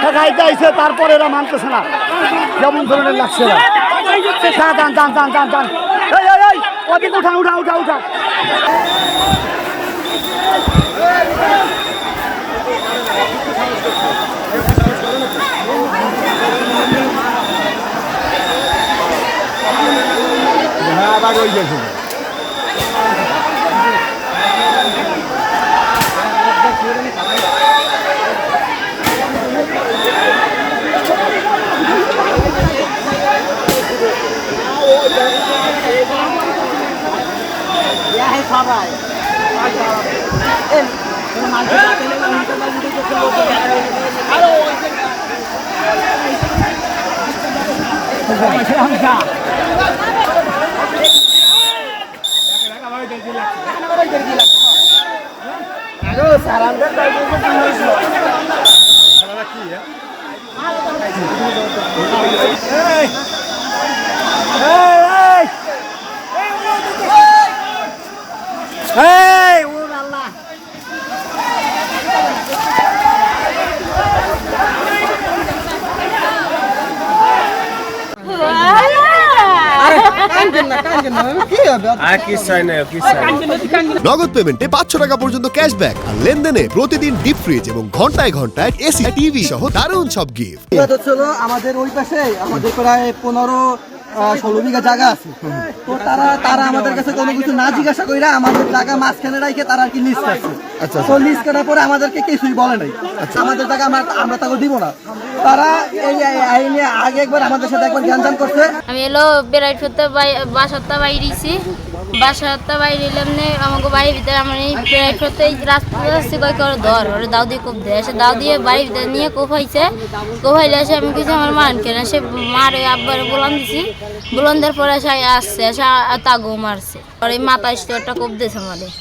ঠেকাইতে আইছে, তারপরে এরা মানতেছে না, কেমন ধরনের লাগছে এরা। টান টান টান টান টান, এই এই এই ওদিক উঠা উঠা উঠা উঠা। হ্যাঁ আবার ওই গেছে। সবাই নগদ পেমেন্টে 500 টাকা পর্যন্ত ক্যাশব্যাক আর লেনদেনে প্রতিদিন ডিপ ফ্রিজ এবং ঘন্টায় ঘন্টায় এসি টিভি সহ দারুণ সব গিফট। আমাদের ওই পাশে আমাদের প্রায় 15-16 বিঘা জায়গা আছে। তো তারা আমাদের কাছে কোনো কিছু না জিজ্ঞাসা কইরা আমাদের জায়গা মাঝখানে রাখে তারা আর কি লিস্ট করছে। আচ্ছা, তো লিস্ট করার পরে আমাদেরকে কিছুই বলে নাই। আমাদের জায়গা আমরা তাকে দিব না। তারা এই আইনে আগে একবার আমাদের সাথে একবার জ্ঞানদান করছে। আমি এলো বেড়াই ফেলতে বাসাটা বাইরেছি, বাসাটা বাইরে এমনি আমাকে বাড়ির ভিতরে আমার এই বেড়াই ফেলতে রাস্তা আসছে কয় করে ধর ওরে দাও দিয়ে কোপ দেয়, এসে দাও দিয়ে বাড়ির ভিতরে নিয়ে কোফাইছে, কোফাইলে এসে আমি কিছু আমার মান কেন সে মারে আব্বারে বলান দিছি, বলান দেওয়ার পরে এসে আসছে, এসে তাগো মারছে, আর এই মাথায় একটা কোপ দিয়েছে আমাদের।